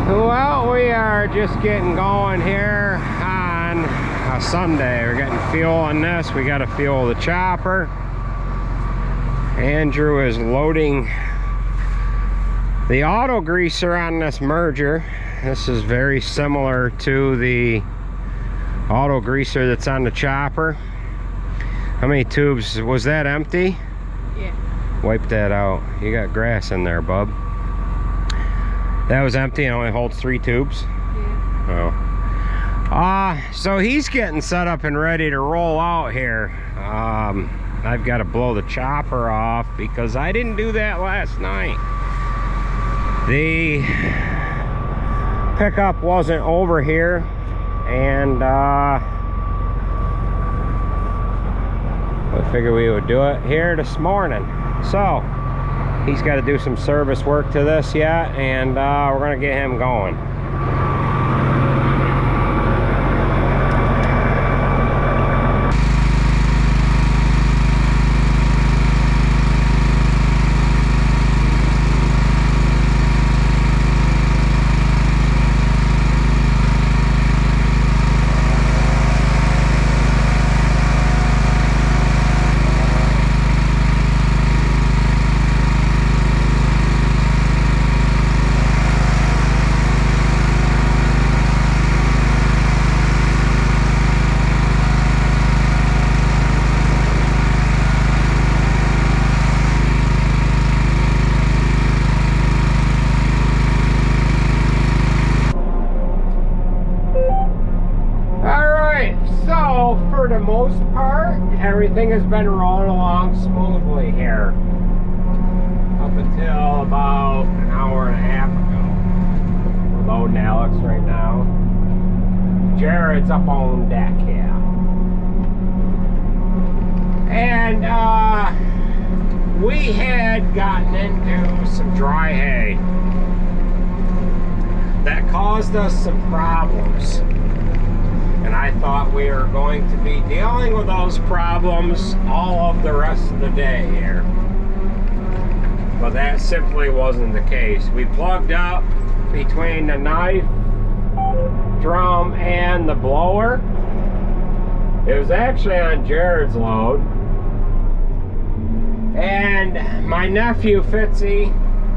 Well, we are just getting going here on a Sunday. We're getting fuel on this. We got to fuel the chopper. Andrew is loading the auto greaser on this merger. This is very similar to the auto greaser that's on the chopper. How many tubes? Was that empty? Yeah. Wipe that out. You got grass in there, bub. That was empty and only holds 3 tubes? Yeah. Oh. So he's getting set up and ready to roll out here. I've got to blow the chopper off because I didn't do that last night. The pickup wasn't over here, and we figured we would do it here this morning. So he's got to do some service work to this yet, and we're gonna get him going. For the most part, everything has been rolling along smoothly here up until about an hour and a half ago. We're loading Alex right now. Jared's up on deck here. And we had gotten into some dry hay that caused us some problems. And I thought we were going to be dealing with those problems all of the rest of the day here. But that simply wasn't the case. We plugged up between the knife drum and the blower. It was actually on Jared's load. And my nephew Fitzy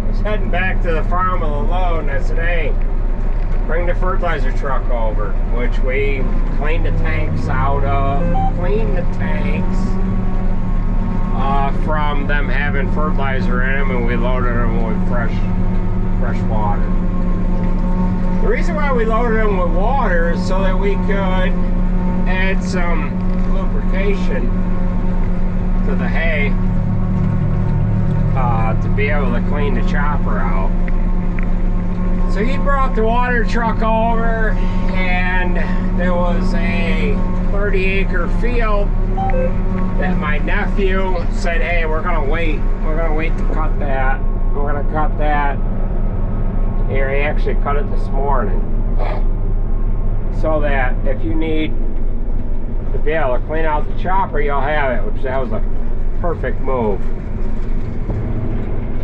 was heading back to the farm with a load, and I said, hey, bring the fertilizer truck over, which we cleaned the tanks out of, from them having fertilizer in them, and we loaded them with fresh water. The reason why we loaded them with water is so that we could add some lubrication to the hay to be able to clean the chopper out. So he brought the water truck over, and there was a 30-acre field that my nephew said, hey, we're gonna wait to cut that. We're gonna cut that. Here, he actually cut it this morning. So that if you need to be able to clean out the chopper, you'll have it, which that was a perfect move.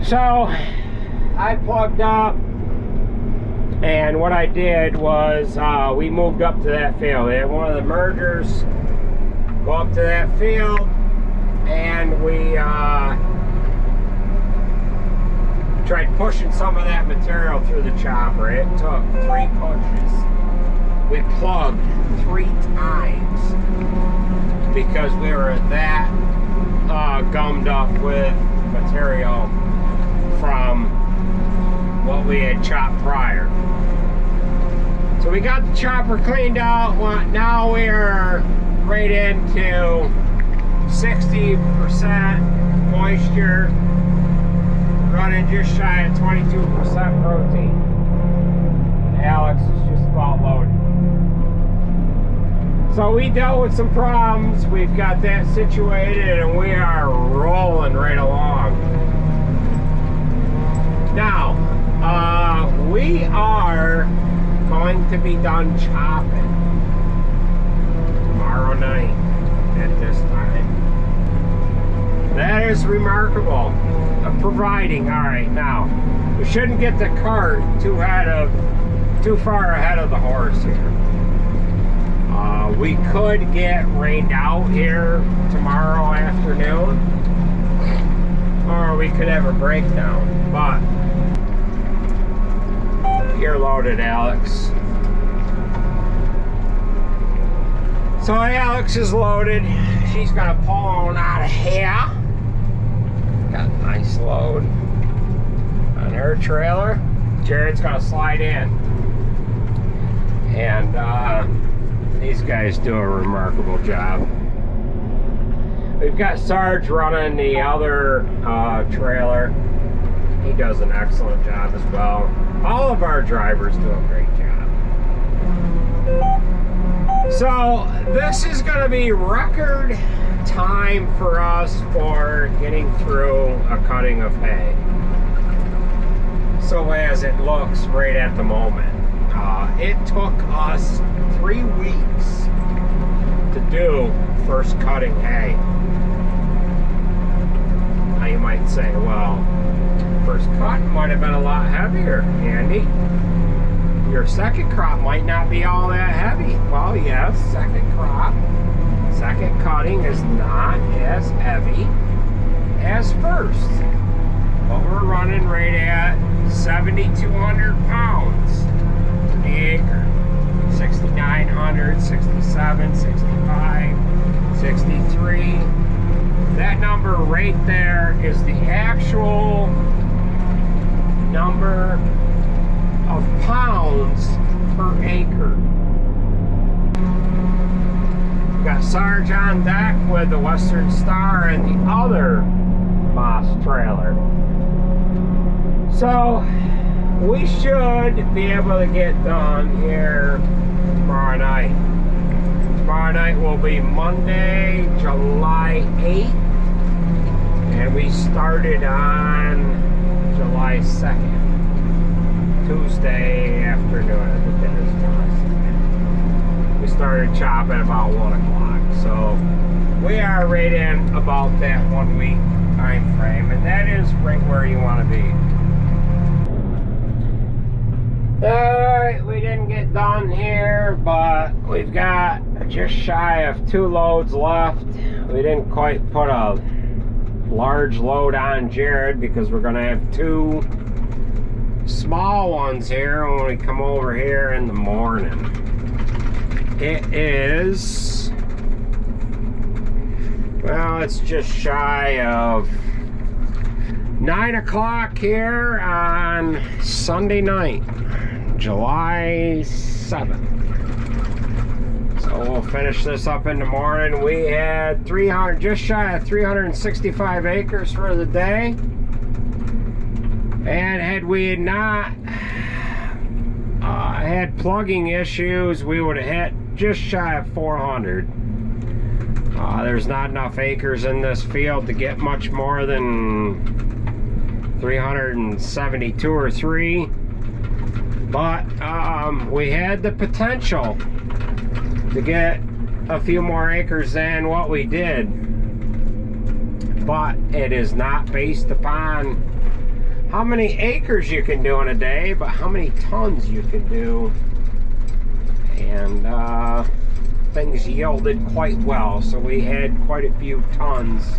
So I plugged up. And what I did was we moved up to that field. They had one of the mergers go up to that field, and we tried pushing some of that material through the chopper. It took 3 pushes. We plugged 3 times because we were that gummed up with material from what we had chopped prior. So we got the chopper cleaned out. Now we're right into 60% moisture, running just shy of 22% protein. Alex is just about loaded. So we dealt with some problems. We've got that situated, and we are rolling right along. Now, we are going to be done chopping tomorrow night at this time. That is remarkable. Providing, all right, now, we shouldn't get the cart too ahead of too far ahead of the horse here. We could get rained out here tomorrow afternoon, or we could have a breakdown, but you're loaded, Alex. So Alex is loaded. She's gonna pull on out of here. Got a nice load on her trailer. Jared's gonna slide in. And these guys do a remarkable job. We've got Sarge running the other trailer. He does an excellent job as well. All of our drivers do a great job. So this is going to be record time for us for getting through a cutting of hay. So as it looks right at the moment. It took us 3 weeks to do first cutting hay. Now you might say, well, first cut might have been a lot heavier, Andy. Your second crop might not be all that heavy. Well, yes, second crop, second cutting is not as heavy as first. But we're running right at 7,200 pounds to the acre. 6,900, 67, 65, 63. That number right there is the actual number of pounds per acre. Got Sarge on deck with the Western Star and the other Moss trailer. So we should be able to get done here tomorrow night. Tomorrow night will be Monday, July 8th, and we started on July 2nd, Tuesday afternoon at the dinner's time. We started chopping about 1 o'clock, so we are right in about that 1 week time frame, and that is right where you want to be. Alright, we didn't get done here, but we've got just shy of 2 loads left. We didn't quite put a large load on Jared because we're going to have 2 small ones here when we come over here in the morning. It is, well, it's just shy of 9 o'clock here on Sunday night, July 7th. So we'll finish this up in the morning. We had just shy of 365 acres for the day. And had we not had plugging issues, we would have hit just shy of 400. There's not enough acres in this field to get much more than 372 or 3. But we had the potential to get a few more acres than what we did. But it is not based upon how many acres you can do in a day, but how many tons you can do. And things yielded quite well, so we had quite a few tons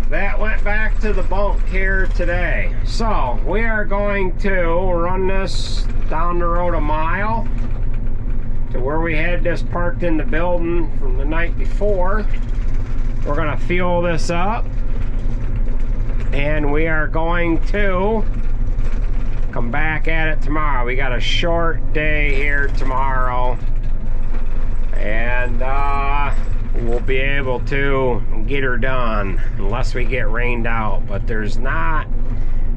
that went back to the bunk here today. So we are going to run this down the road a mile to where we had this parked in the building from the night before. We're gonna fuel this up, and we are going to come back at it tomorrow. We got a short day here tomorrow, and we'll be able to get her done unless we get rained out. But there's not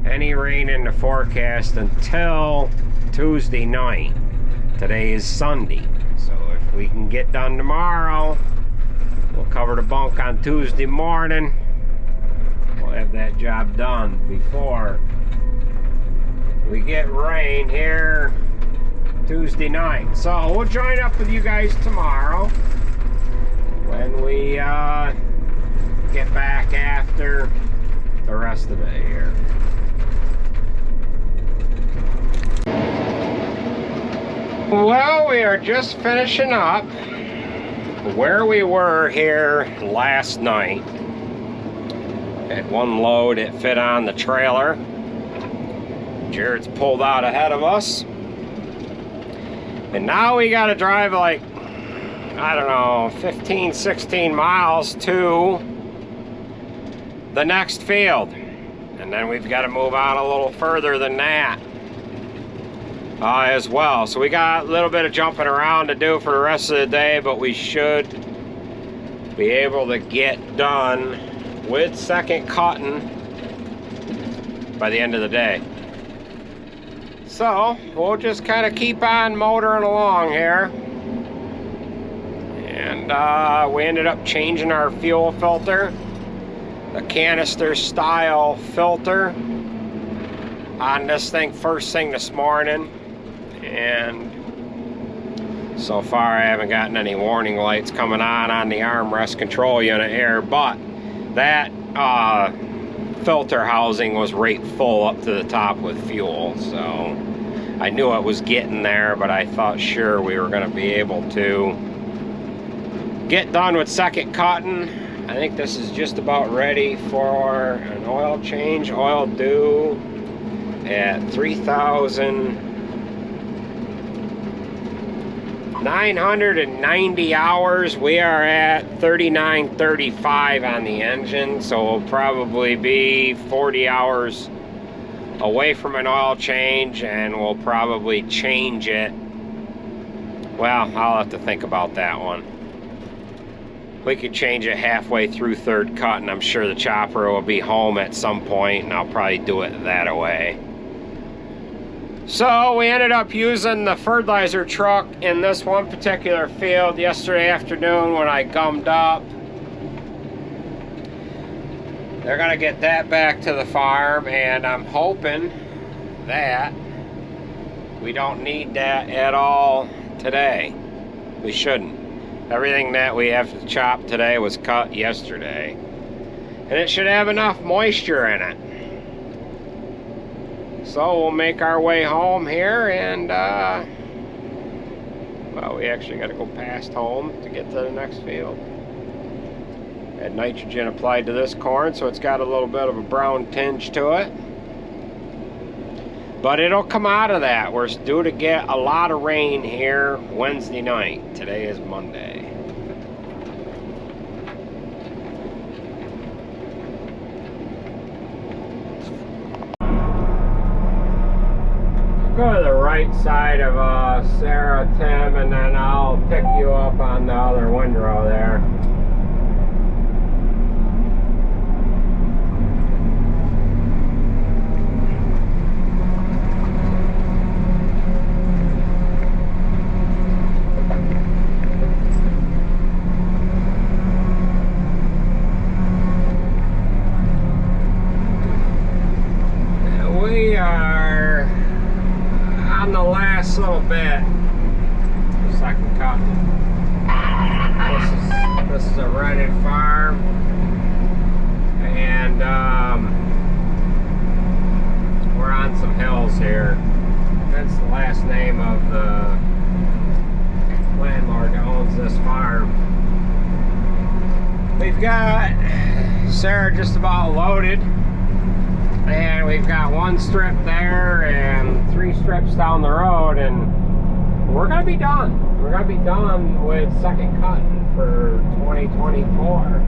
any rain in the forecast until Tuesday night. Today is Sunday, so if we can get done tomorrow, we'll cover the bunk on Tuesday morning. We'll have that job done before we get rain here Tuesday night. So we'll join up with you guys tomorrow when we get back after the rest of it here. Well, we are just finishing up where we were here last night. Had one load, it fit on the trailer. Jared's pulled out ahead of us. And now we got to drive like, I don't know, 15, 16 miles to the next field. And then we've got to move out a little further than that as well. So we got a little bit of jumping around to do for the rest of the day, but we should be able to get done with second cutting by the end of the day. So we'll just kind of keep on motoring along here. And we ended up changing our fuel filter, the canister style filter on this thing first thing this morning. And so far I haven't gotten any warning lights coming on the armrest control unit here, but that filter housing was right full up to the top with fuel, so I knew it was getting there, but I thought sure we were going to be able to get done with second cutting. I think this is just about ready for an oil change. Oil due at 3,990 hours. We are at 3935 on the engine, so we'll probably be 40 hours away from an oil change, and we'll probably change it. Well, I'll have to think about that one. We could change it halfway through third cut, and I'm sure the chopper will be home at some point, and I'll probably do it that way. So we ended up using the fertilizer truck in this one particular field yesterday afternoon when I gummed up. They're gonna get that back to the farm, and I'm hoping that we don't need that at all today. We shouldn't. Everything that we have to chop today was cut yesterday. And it should have enough moisture in it. So we'll make our way home here, and well, we actually got to go past home to get to the next field. Had nitrogen applied to this corn, so it's got a little bit of a brown tinge to it. But it'll come out of that. We're due to get a lot of rain here Wednesday night. Today is Monday. Go to the right side of Sarah, Tim, and then I'll pick you up on the other windrow there. We are on the last little bit. Second cut. This is a rented farm, and we're on some hills here. That's the last name of the landlord that owns this farm. We've got Sarah just about loaded. And we've got one strip there and 3 strips down the road, and we're gonna be done. We're gonna be done with second cutting for 2024.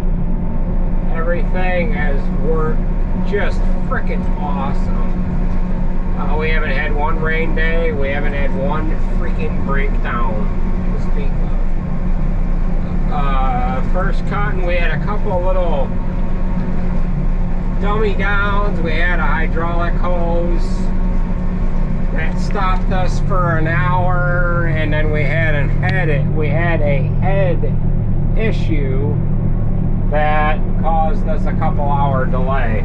Everything has worked just freaking awesome. We haven't had one rain day. We haven't had one freaking breakdown to speak of. First cutting, we had a couple little dummy downs. We had a hydraulic hose that stopped us for an hour, and then we had a head issue that caused us a couple hour delay.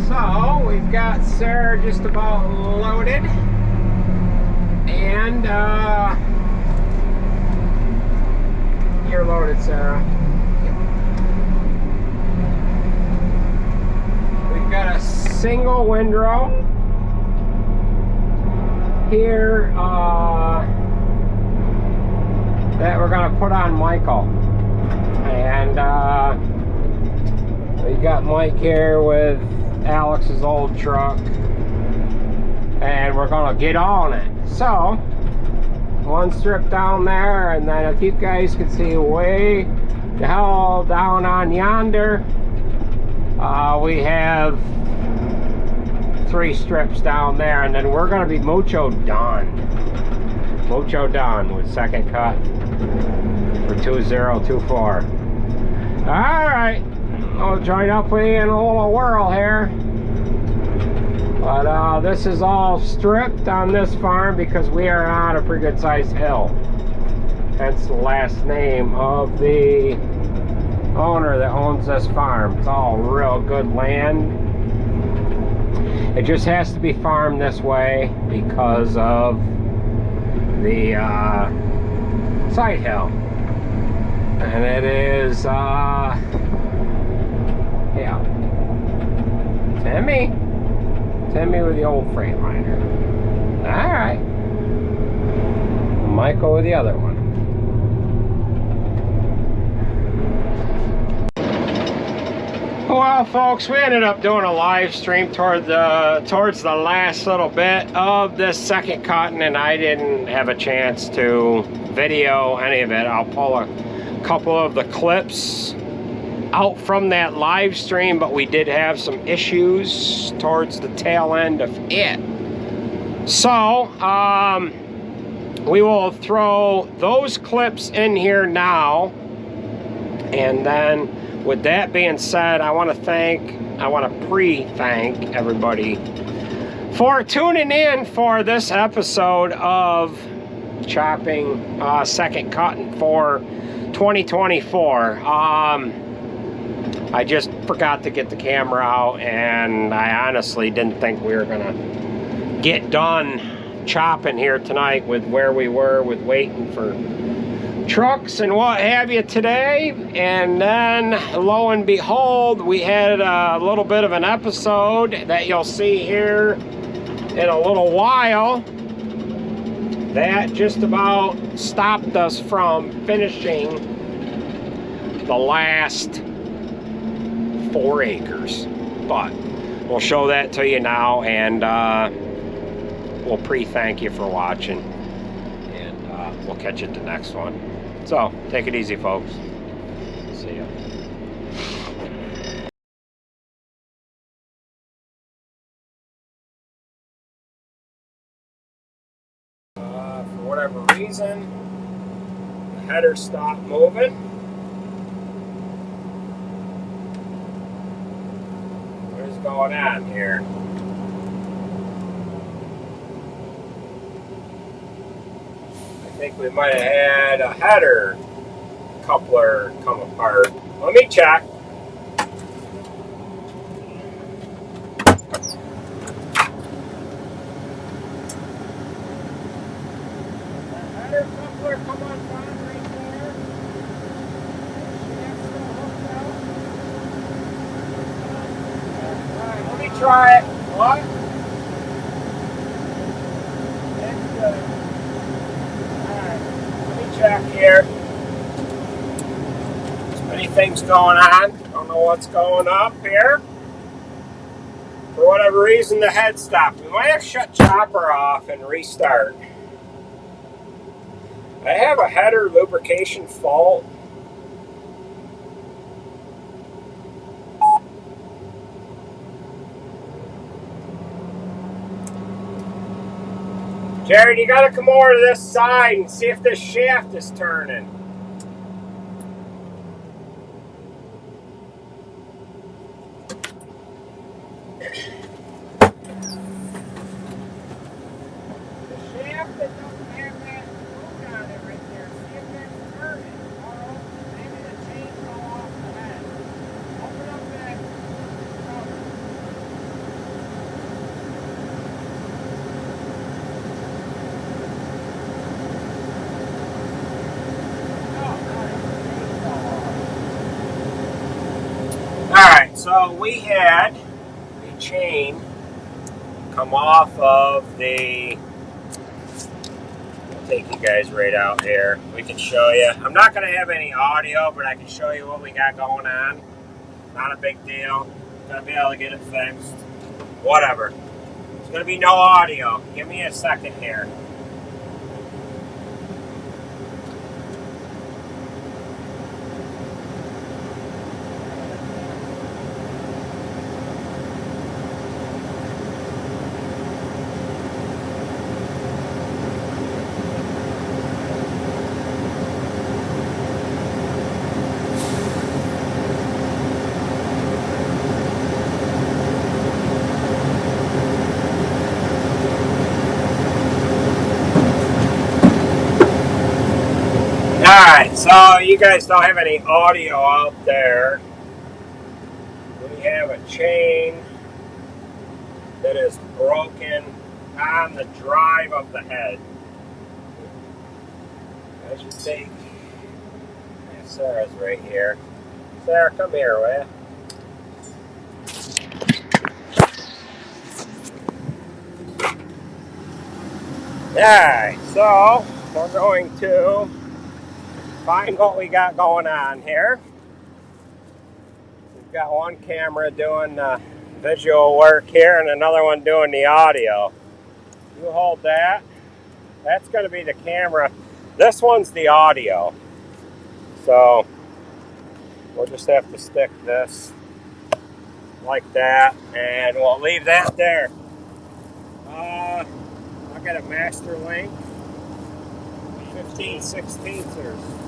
So we've got Sarah just about loaded, and you're loaded, Sarah. Got a single windrow here that we're gonna put on Michael. And we got Mike here with Alex's old truck, and we're gonna get on it. So one strip down there, and then if you guys can see way the hell down on yonder, we have 3 strips down there, and then we're gonna be mucho done with second cut for 2024. All right, I'll join up with you in a little whirl here. But this is all stripped on this farm because we are on a pretty good sized hill. Hence the last name of the owner that owns this farm. It's all real good land. It just has to be farmed this way because of the side hill. And it is, yeah, Timmy with the old Freightliner. All right. Michael with the other one. Well, folks, we ended up doing a live stream towards the last little bit of this second cutting, and I didn't have a chance to video any of it. I'll pull a couple of the clips out from that live stream, but we did have some issues towards the tail end of it. So, we will throw those clips in here now, and then with that being said, I want to pre-thank everybody for tuning in for this episode of chopping second cutting for 2024. I just forgot to get the camera out, and I honestly didn't think we were gonna get done chopping here tonight with where we were with waiting for trucks and what have you today. And then lo and behold, we had a little bit of an episode that you'll see here in a little while that just about stopped us from finishing the last 4 acres. But we'll show that to you now, and we'll pre-thank you for watching, and we'll catch you at the next one. So, take it easy, folks. See ya. For whatever reason, the header stopped moving. What is going on here? I think we might have had a header coupler come apart. Let me check. That header coupler come undone right there. Shaft's still hooked out. Alright, let me try it. What? That's good. Check here. There's many things going on. Don't know what's going up here. For whatever reason, the head stopped. We might have shut chopper off and restart. I have a header lubrication fault. Jared, you gotta come over to this side and see if this shaft is turning. The shaft that doesn't have that screw on it right there, see if that's turning. Oh, maybe the chain fell off the head. Open up that cover. Alright, so we had the chain come off of the take you guys right out here. We can show you. I'm not going to have any audio, but I can show you what we got going on. Not a big deal. Gonna be able to get it fixed. Whatever. There's going to be no audio. Give me a second here. Alright, so you guys don't have any audio out there. We have a chain that is broken on the drive of the head. I should take, Sarah's right here. Sarah, come here, will you? Alright, so we're going to find what we got going on here. We've got one camera doing the visual work here and another one doing the audio. You hold that. That's going to be the camera. This one's the audio. So we'll just have to stick this like that and we'll leave that there. I'll get a master link. 15/16.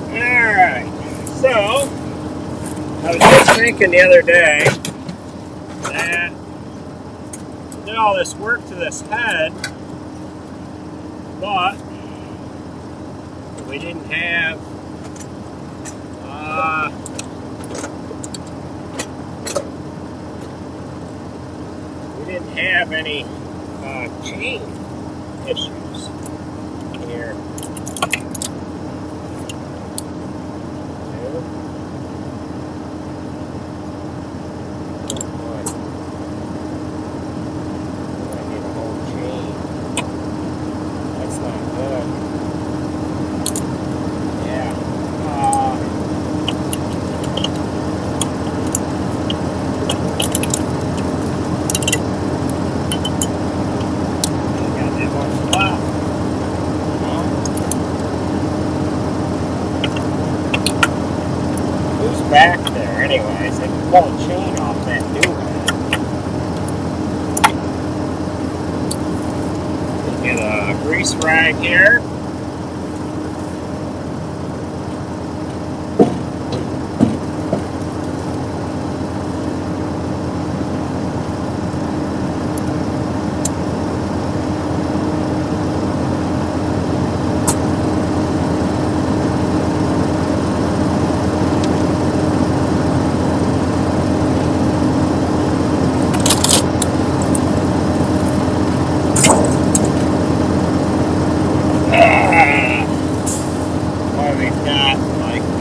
Alright, so I was just thinking the other day that we did all this work to this head, but we didn't have any chain issues here. Back there anyways, they can pull a chain off that new one. Get a grease rag here.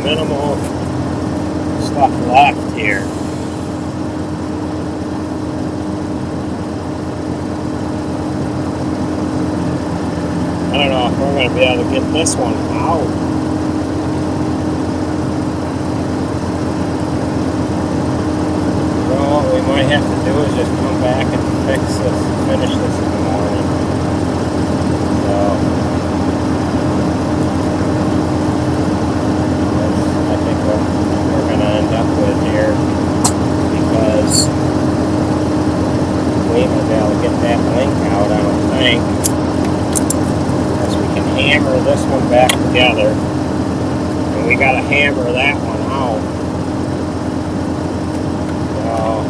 Minimal stuff left here. I don't know if we're going to be able to get this one out. So what we might have to do is just come back and fix this, finish this in the morning. So we're going to end up with here, because we ain't going to be able to get that link out, I don't think, because we can hammer this one back together, and we got to hammer that one out. So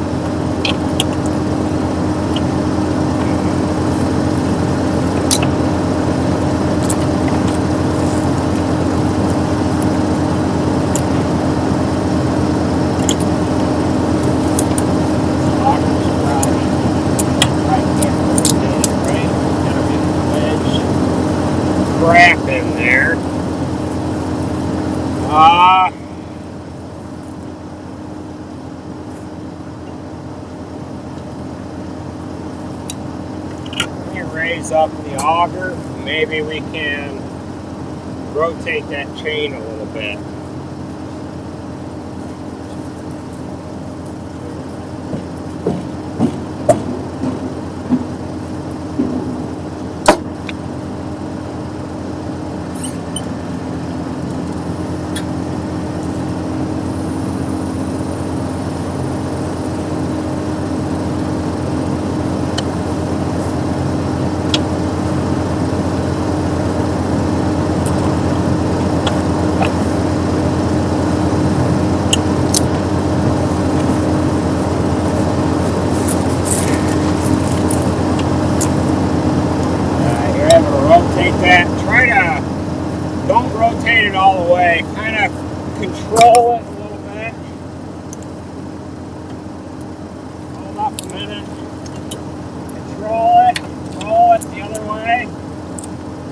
in there. Let me raise up the auger. Maybe we can rotate that chain a little bit. Don't rotate it all the way. Kind of control it a little bit. Hold up a minute. Control it. Roll it the other way.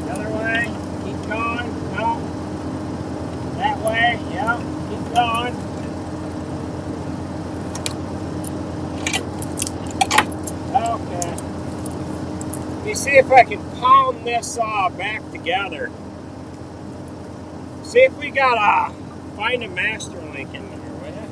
The other way. Keep going. No. That way. Yep. Keep going. Okay. Let me see if I can pound this back together. See if we got find a master link in there, will ya?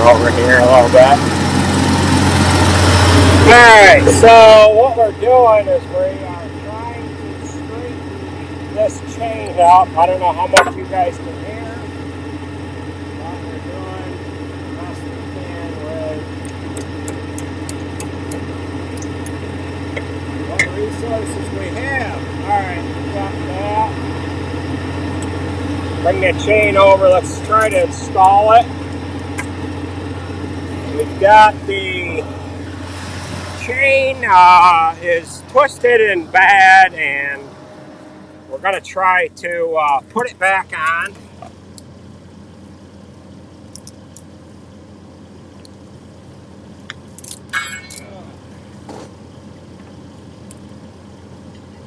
Over here a little bit. Alright, so what we're doing is we are trying to straighten this chain up. I don't know how much you guys can hear, but we're close as we have. Alright, got that. Bring that chain over. Let's try to install it. We've got the chain is twisted and bad, and we're going to try to put it back on.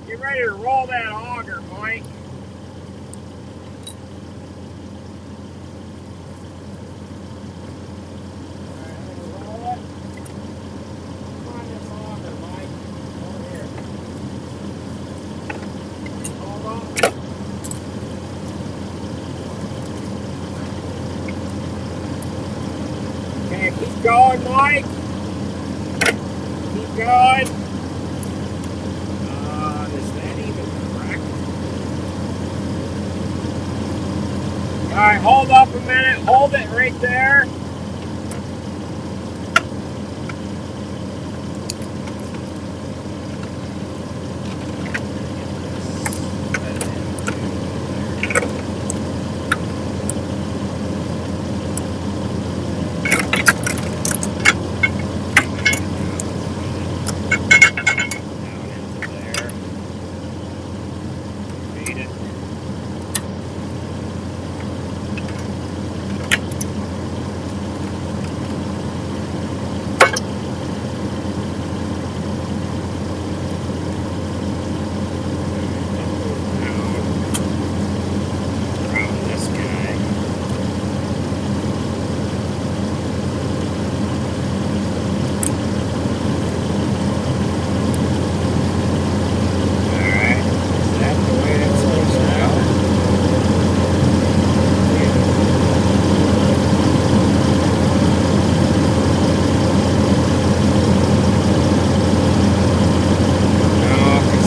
Get ready to roll that auger, Mike. Okay, keep going, Mike. Keep going. Is that even correct? Alright, hold up a minute. Hold it right there.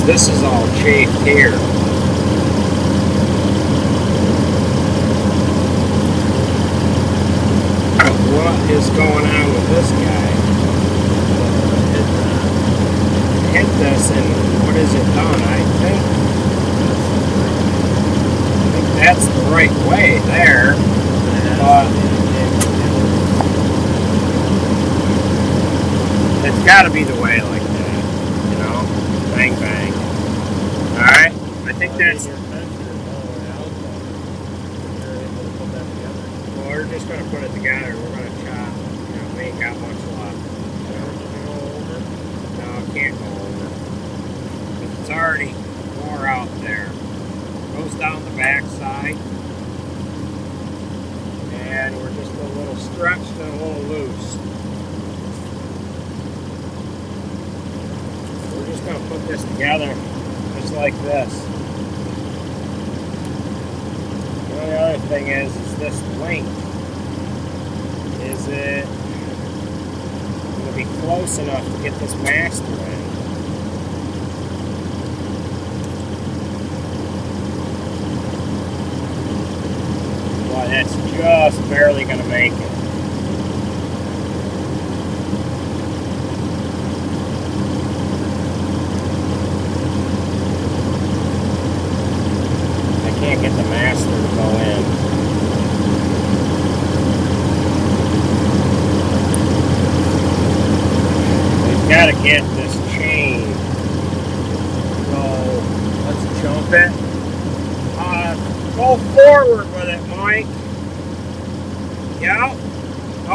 This is all chafed here. But what is going on with this guy? Hit this, and what is it done? I think that's the right way there. But it's got to be the way like that, you know? Bang, bang. Alright, I think that's... Well, we're just going to put it together. We're going to chop. You know, we ain't got much left. No, it can't go over. It's already wore out there. Goes down the back side. And we're just a little stretched and a little loose. We're just going to put this together. Just like this. The only other thing is this length. Is it going to be close enough to get this master in? Well, that's just barely going to make it. Can't get the master to go in. We've got to get this chain. So let's jump it. Go forward with it, Mike. Yeah.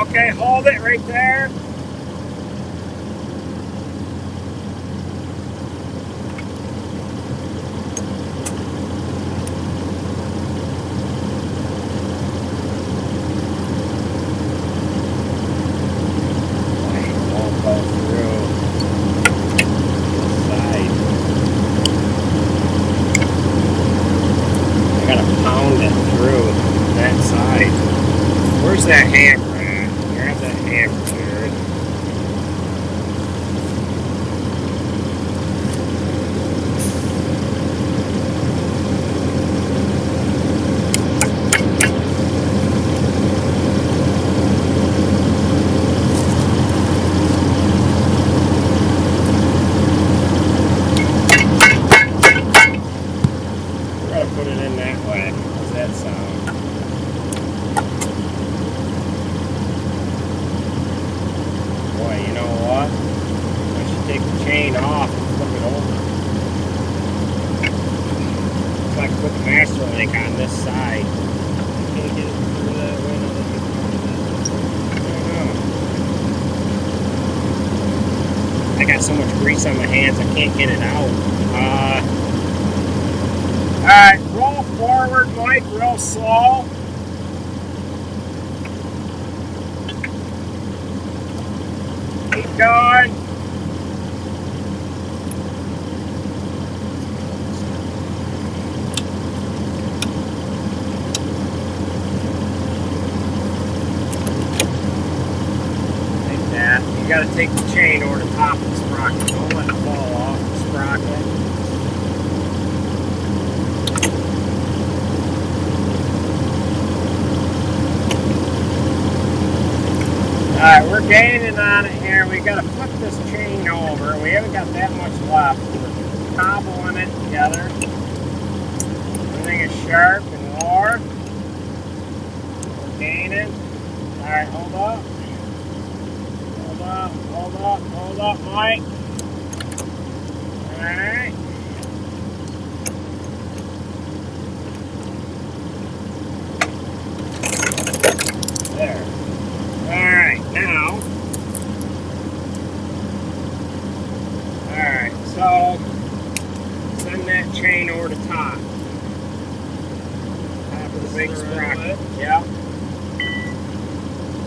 Okay, hold it right there. Where's that hammer at? Grab that hammer, Jared. put it in that way. How's that sound? Boy, you know what? I should take the chain off and flip it over. So I can put the master link on this side. Can't get it through that way now that you put it in. I got so much grease on my hands I can't get it out. Alright, roll forward, Mike, real slow. Keep going. Like that. You gotta take the chain over the top of the sprocket. Don't let it fall off the sprocket. Alright, we're gaining on it here. We gotta flip this chain over. We haven't got that much left. We're cobbling it together. Everything is sharp and warm. We're gaining. Alright, hold up. Hold up, hold up, hold up, Mike. Alright. There. Alright, now. Alright, so send that chain over the top. Top of the big sprocket. Yep.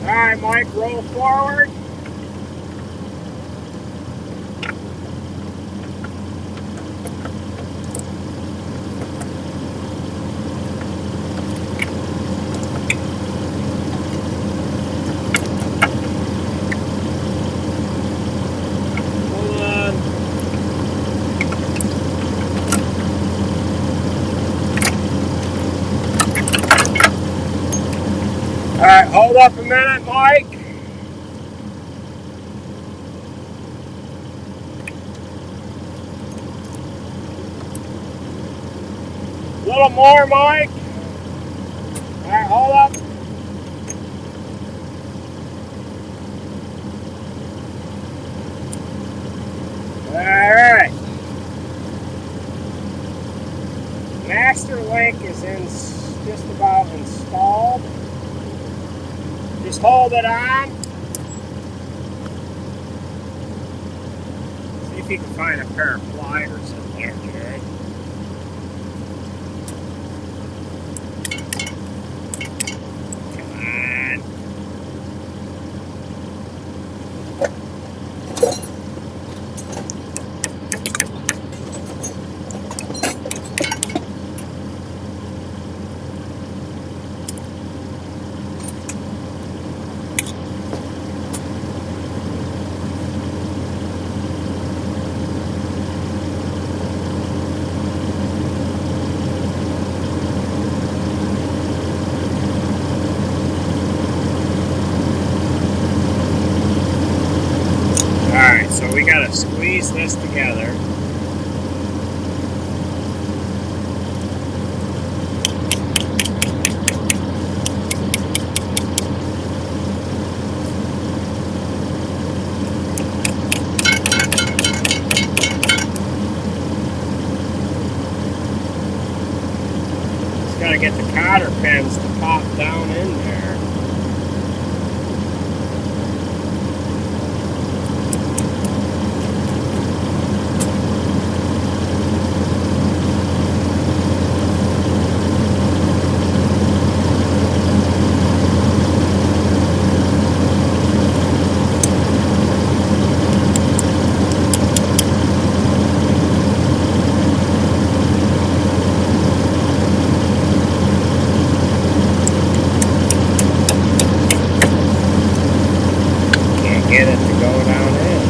Alright, Mike, roll forward. Alright, hold up a minute, Mike. A little more, Mike. Alright, hold up. Alright. Master link is just about installed. Just hold it on. See if you can find a pair of pliers in there, Jerry. Come on. Alright, so we gotta squeeze this together. Just gotta get the cotter pins to pop down in there. Get it to go down in.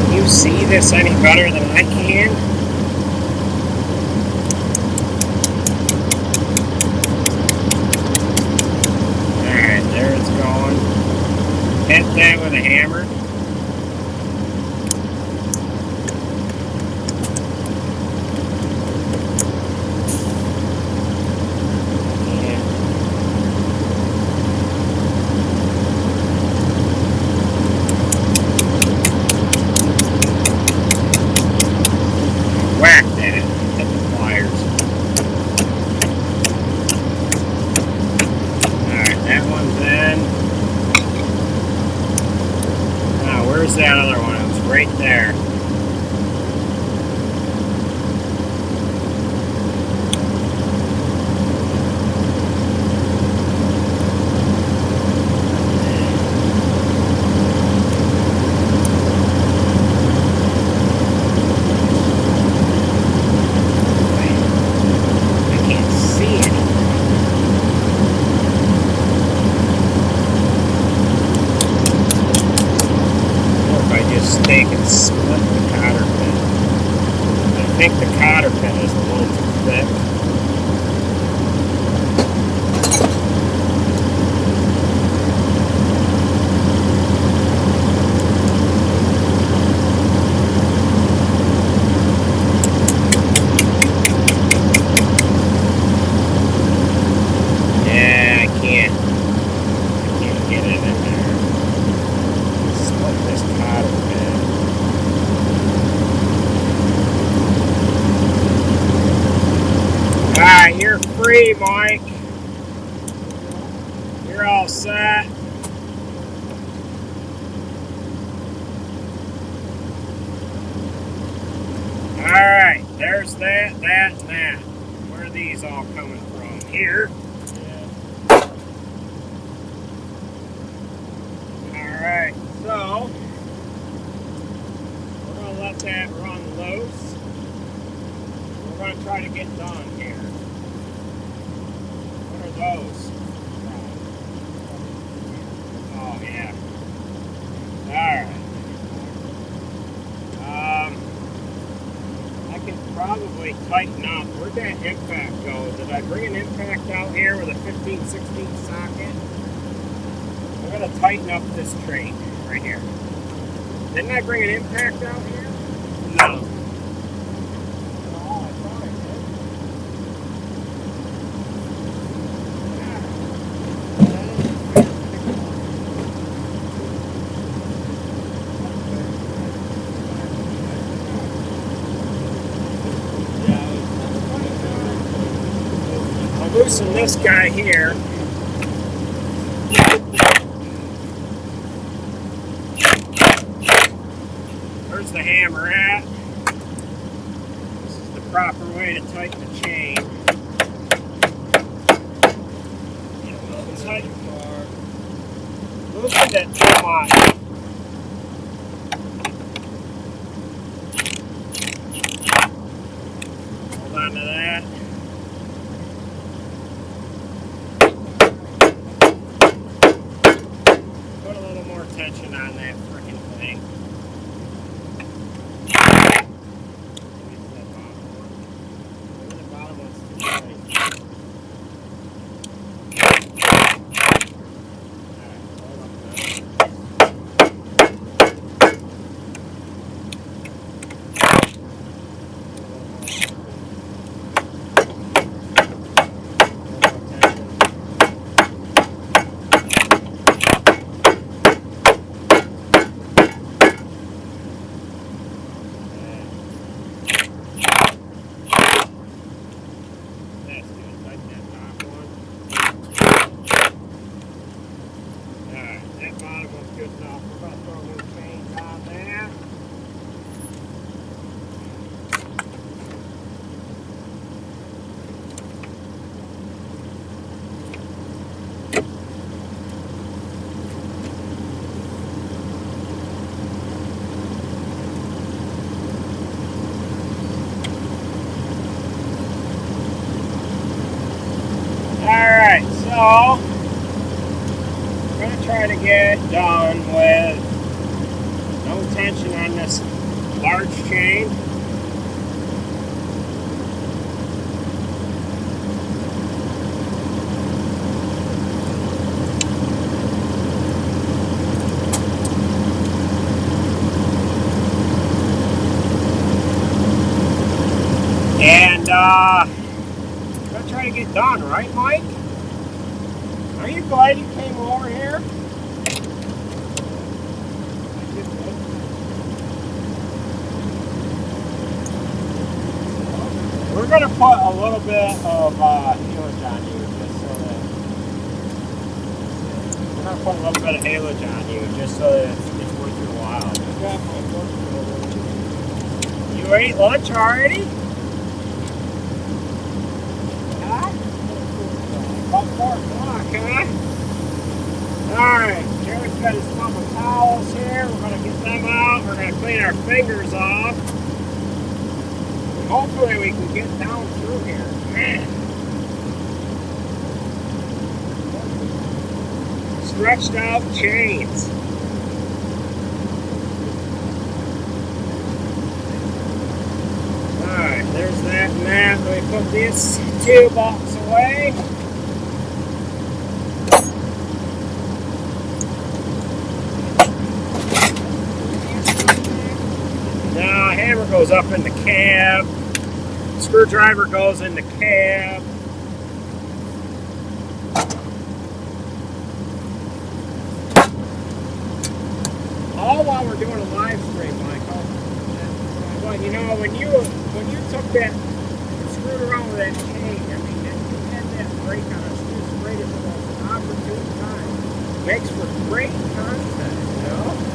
Can you see this any better than I can? Alright, there it's going. Hit that with a hammer. think the cotter pin is a little too thick. Yeah, I can't get it in there. Split this cotter pin. Alright, you're free, Mike. You're all set. Alright, there's that, and that. Where are these all coming from? Here. Alright, so we're going to let that run loose. We're going to try to get done here. What are those? Oh, yeah. Alright. I can probably tighten up. Where'd that impact go? Did I bring an impact out here with a 15/16 socket? I'm going to tighten up this train right here. Didn't I bring an impact out here? No. I'll loosen this guy here. Where's the hammer at? This is the proper way to tighten the chain. Loosen it too much. Hold on to that. Put a little more tension on that freaking thing. Alright, so I'm going to try to get it done with no tension on this large chain. And I'm going to try to get done, right, Mike? Are you glad you came over here? We're going to put a little bit of haylage on you, just so that we're going to put a little bit of haylage on you, just so that it's worth your while. You ate lunch already? Huh? About 4 o'clock, huh? Alright, Jared's got his couple of towels here. We're going to get them out. We're going to clean our fingers off. Hopefully we can get down through here. Man. Stretched out chains. Alright. And that, we put this toolbox away. Now, hammer goes up in the cab. Screwdriver goes in the cab. All while we're doing a live stream, Michael. Well, you know, when you took that, screwed around with that chain, I mean, you had that brake on us just right at the most opportune time. Makes for great content, you know?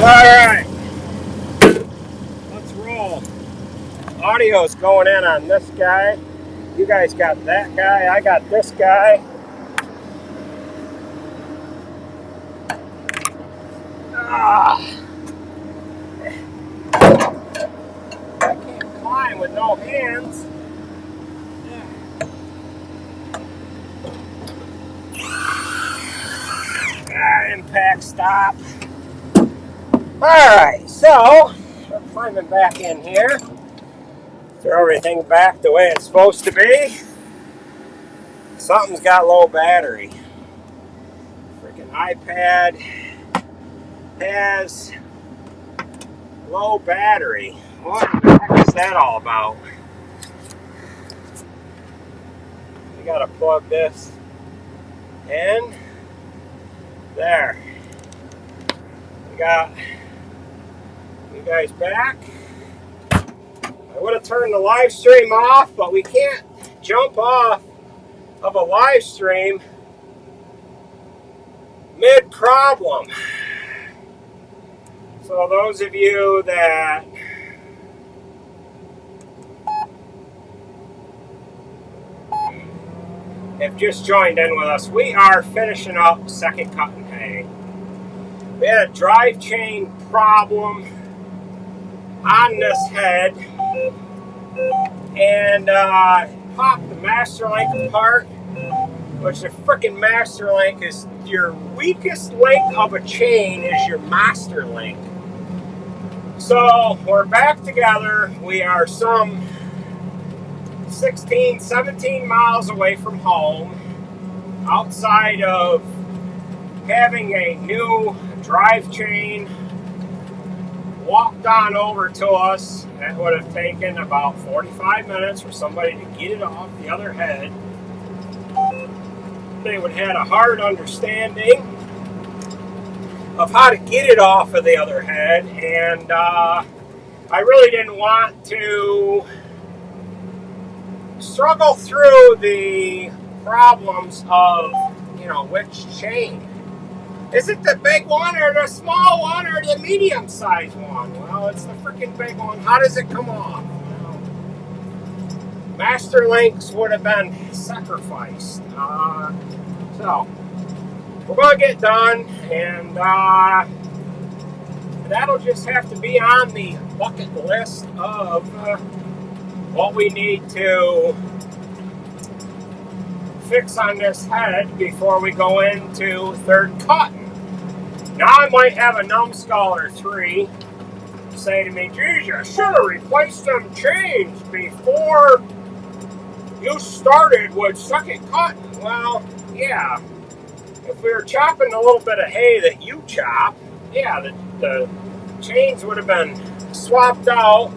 Alright, let's roll. Audio's going in on this guy. You guys got that guy, I got this guy. I can't climb with no hands. Impact stop. Alright, so we're climbing back in here. Throw everything back the way it's supposed to be. Something's got low battery. Freaking iPad has low battery. What the heck is that all about? We gotta plug this in. There. We got you guys back. I would have turned the live stream off, but we can't jump off of a live stream mid-problem. So those of you that have just joined in with us, we are finishing up second cut and hay. We had a drive chain problem on this head and popped the master link apart, which the freaking master link is your weakest link of a chain, is your master link. So we're back together. We are some 16, 17 miles away from home, outside of having a new drive chain walked on over to us. That would have taken about 45 minutes for somebody to get it off the other head. They would have had a hard understanding of how to get it off of the other head, and I really didn't want to struggle through the problems of, you know, which chain. Is it the big one or the small one or the medium-sized one? Well, it's the freaking big one. How does it come off? Well, master links would have been sacrificed. So we're going to get done, and that'll just have to be on the bucket list of what we need to fix on this head before we go into third cut. Now I might have a numbskull or three say to me, geez, you should have replaced them chains before you started with second cut. Well, yeah, if we were chopping a little bit of hay that you chop, yeah, the chains would have been swapped out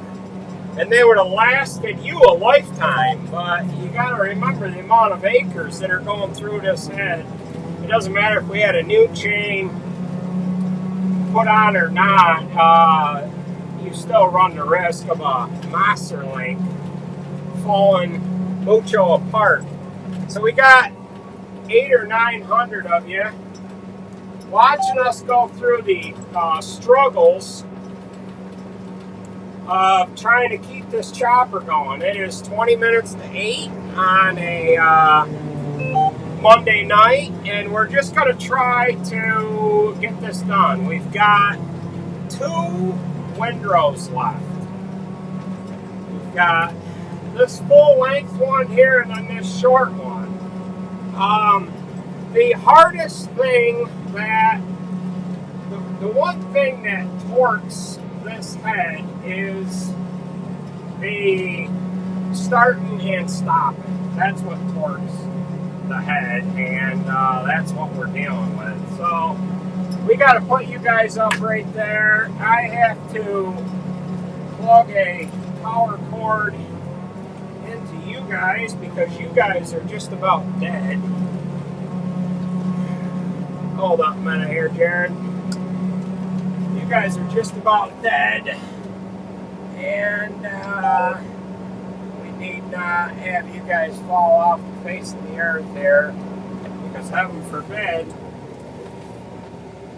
and they would have lasted you a lifetime. But you got to remember the amount of acres that are going through this head. It doesn't matter if we had a new chain put on or not, you still run the risk of a master link falling mucho apart. So we got 800 or 900 of you watching us go through the struggles of trying to keep this chopper going. It is 20 minutes to 8 on a Monday night, and we're just going to try to get this done. We've got 2 windrows left. We've got this full length one here and then this short one. The hardest thing that, the one thing that torques this head is the starting and stopping. That's what torques the head, and that's what we're dealing with. So we got to put you guys up right there. I have to plug a power cord into you guys because you guys are just about dead. Hold up a minute here, Jared. You guys are just about dead, and we need not have you guys fall off the face of the earth there, because heaven forbid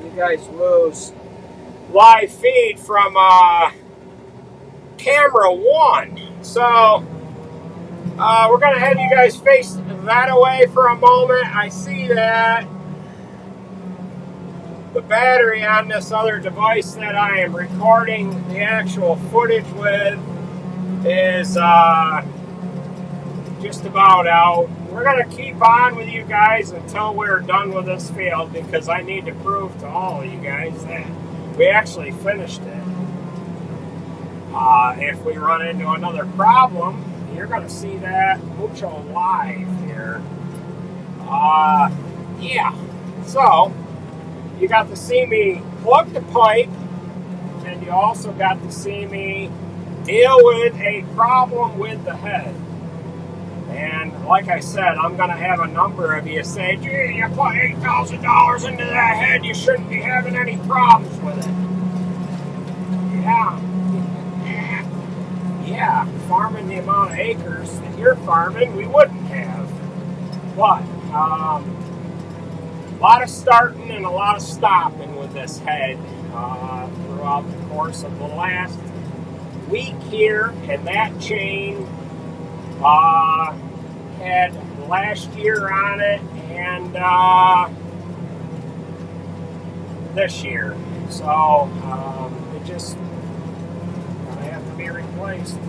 you guys lose live feed from camera 1. So we're going to have you guys face that away for a moment. I see that the battery on this other device that I am recording the actual footage with is just about out. We're going to keep on with you guys until we're done with this field, because I need to prove to all of you guys that we actually finished it. If we run into another problem, you're going to see that mucho live here. Yeah, so you got to see me plug the pipe, and you also got to see me deal with a problem with the head. And like I said, I'm going to have a number of you say, gee, you put $8,000 into that head, you shouldn't be having any problems with it. Yeah, farming the amount of acres that you're farming, we wouldn't have. But a lot of starting and a lot of stopping with this head throughout the course of the last week here, and that chain had last year on it and this year, so it just gonna have to be replaced.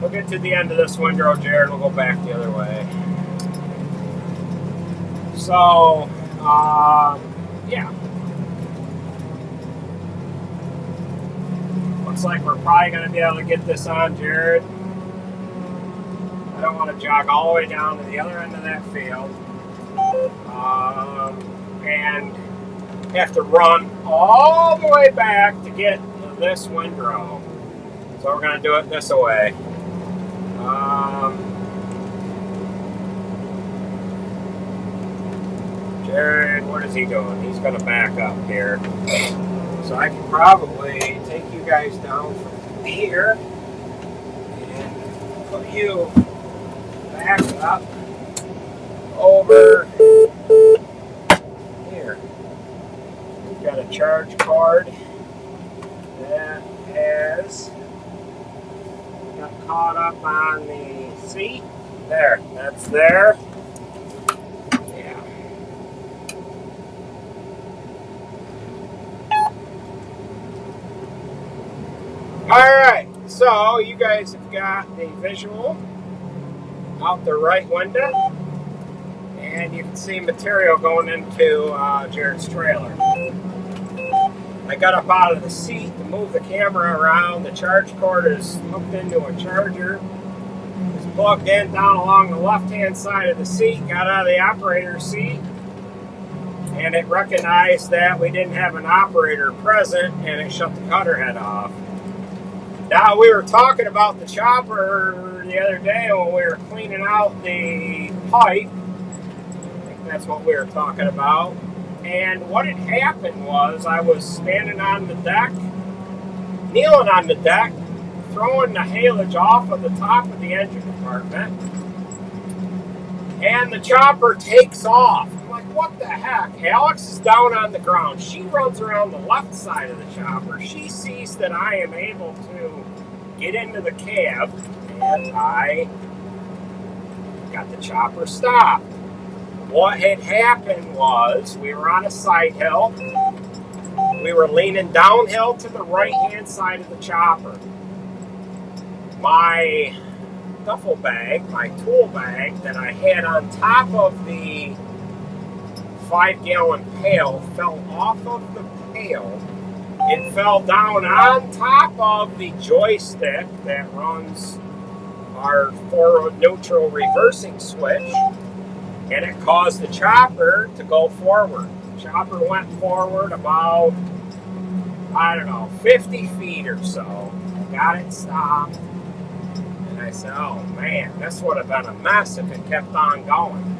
We'll get to the end of this windrow, Jared. We'll go back the other way. So yeah, looks like we're probably going to be able to get this on, Jared. I don't want to jog all the way down to the other end of that field and have to run all the way back to get this windrow. So we're going to do it this way. Jared, what is he doing? He's going to back up here. So I can probably take you guys down from here and put you back up over here. We've got a charge cord that has got caught up on the seat. There, that's there. Alright, so you guys have got the visual out the right window, and you can see material going into Jared's trailer. I got up out of the seat to move the camera around. The charge cord is hooked into a charger. It's plugged in down along the left-hand side of the seat. Got out of the operator's seat, and it recognized that we didn't have an operator present, and it shut the cutter head off. Now, we were talking about the chopper the other day when we were cleaning out the pipe. I think that's what we were talking about. And what had happened was I was standing on the deck, kneeling on the deck, throwing the haylage off of the top of the engine compartment. And the chopper takes off. I'm like, what the heck? Alex is down on the ground. She runs around the left side of the chopper. She sees that I am able to get into the cab, and I got the chopper stopped. What had happened was we were on a side hill. We were leaning downhill to the right-hand side of the chopper. My duffel bag, my tool bag that I had on top of the 5-gallon pail fell off of the pail. It fell down on top of the joystick that runs our forward neutral reversing switch, and it caused the chopper to go forward. The chopper went forward about, I don't know, 50 feet or so. Got it stopped. And I said, oh man, this would have been a mess if it kept on going.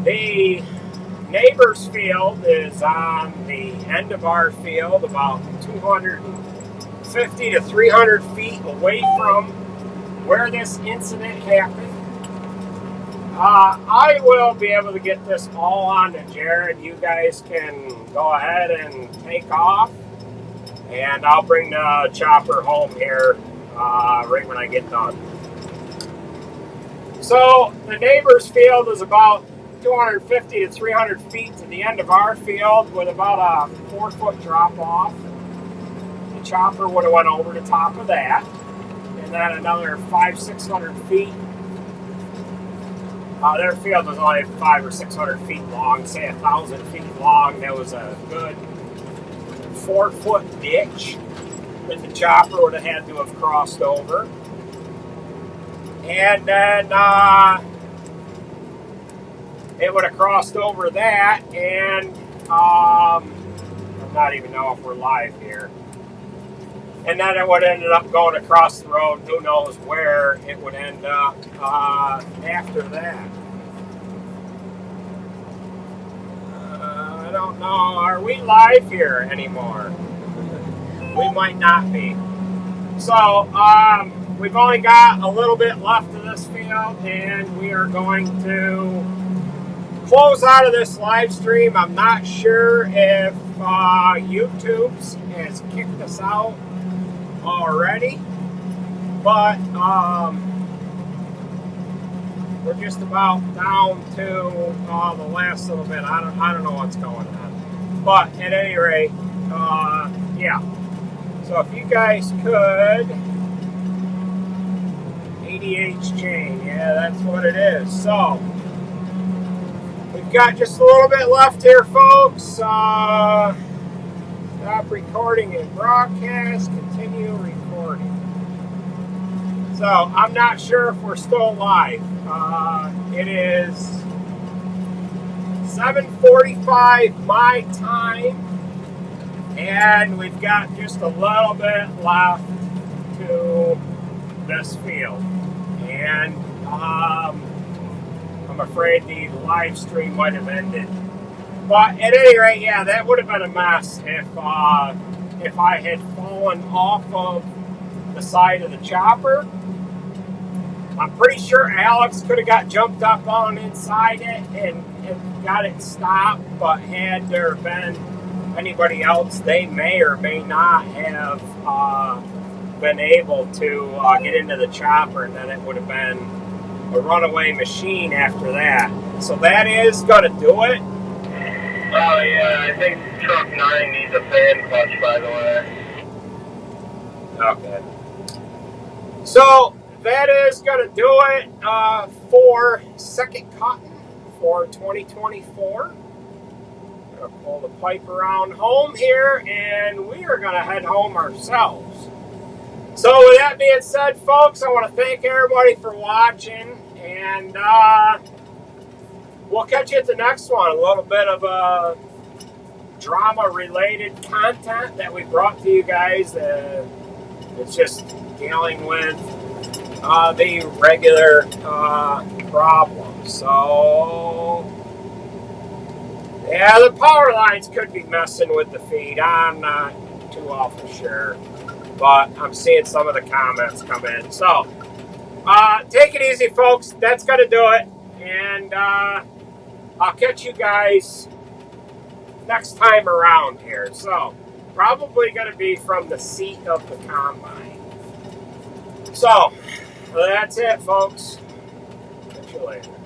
The neighbor's field is on the end of our field, about 250 to 300 feet away from where this incident happened. I will be able to get this all on to Jared. You guys can go ahead and take off, and I'll bring the chopper home here right when I get done. So the neighbor's field is about 250 to 300 feet to the end of our field with about a 4-foot drop off. The chopper would have went over the top of that, and then another 500-600 feet. Their field was only 500 or 600 feet long, say 1,000 feet long. There was a good 4-foot ditch that the chopper would have had to have crossed over. And then it would have crossed over that, and I don't even know if we're live here. And then it would have ended up going across the road. Who knows where it would end up after that. I don't know. Are we live here anymore? We might not be. So, we've only got a little bit left of this field, and we are going to close out of this live stream. I'm not sure if YouTube's has kicked us out already, but we're just about down to the last little bit. I don't know what's going on, but at any rate, yeah. So if you guys could, ADH chain, yeah, that's what it is. So we've got just a little bit left here, folks. Stop recording and broadcast, continue recording. So I'm not sure if we're still live. It is 7:45 my time, and we've got just a little bit left to this field. And I'm afraid the live stream might have ended. But at any rate, yeah, that would have been a mess if I had fallen off of the side of the chopper. I'm pretty sure Alex could have got jumped up on inside it and got it stopped, but had there been anybody else, they may or may not have been able to get into the chopper, and then it would have been a runaway machine after that. So that is going to do it. Oh yeah, I think truck 9 needs a fan clutch, by the way. Okay. So that is going to do it for second cotton for 2024. I'm going to pull the pipe around home here, and we are going to head home ourselves. So with that being said, folks, I want to thank everybody for watching, and we'll catch you at the next one. A little bit of drama-related content that we brought to you guys. It's just dealing with the regular problems. So, yeah, the power lines could be messing with the feed. I'm not too awful sure, but I'm seeing some of the comments come in. So, take it easy, folks. That's going to do it. And I'll catch you guys next time around here. So, probably going to be from the seat of the combine. So, that's it, folks. Catch boy.